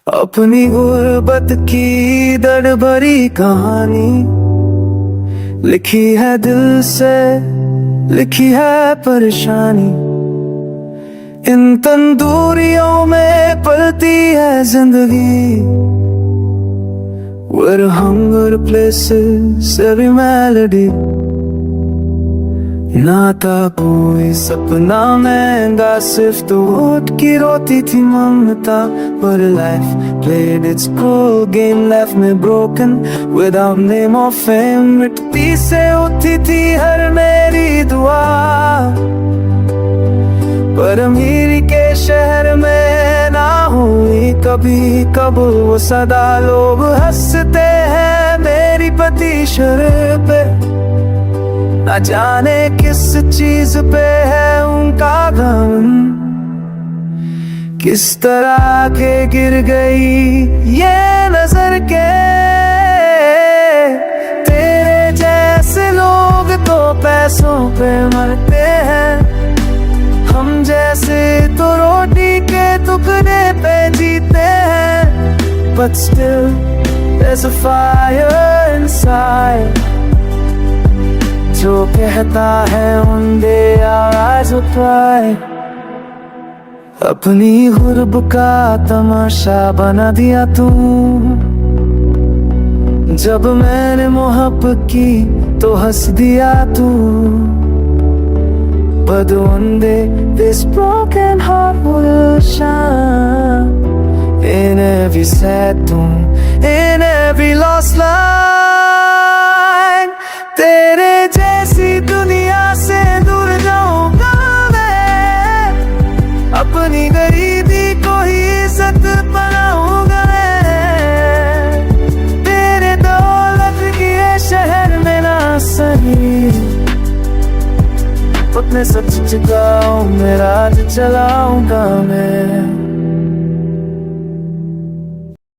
अपनी गुर्बत की दर्द भरी कहानी लिखी है दिल से, लिखी है परेशानी। इन तंदूरियों में पलती है जिंदगी। Where the hunger places every melody। ना था कोई सपना महंगा, सिर्फ तो होठ की रोती थी ममता। But life played its cruel game, left me broken without name or fame। मिट्टी से उठी थी हर मेरी दुआ, पर अमीरी के शहर में ना हुई कभी कबूल। वो सदा लोग हंसते हैं मेरी पतीशर पे, ना जाने किस चीज पे है उनका गम। किस तरह के गिर गई ये नजर के, तेरे जैसे लोग तो पैसों पे मरते हैं, हम जैसे तो रोटी के टुकड़े पे जीते हैं। But still there's a fire inside जो कहता है one day I'll rise up right। अपनी गुर्ब का तमाशा बना दिया तू, जब मैंने मोहब्बत की तो हंस दिया तू। But one day this broken heart will shine in every sad tune, in every lost line। तेरे जैसी दुनिया से दूर जाऊंगा मैं, अपनी गरीबी को ही इज्जत बनाऊंगा मैं। तेरे दौलत के शहर में ना सही, अपने सच जगाऊं मैं, राज चलाऊंगा मैं।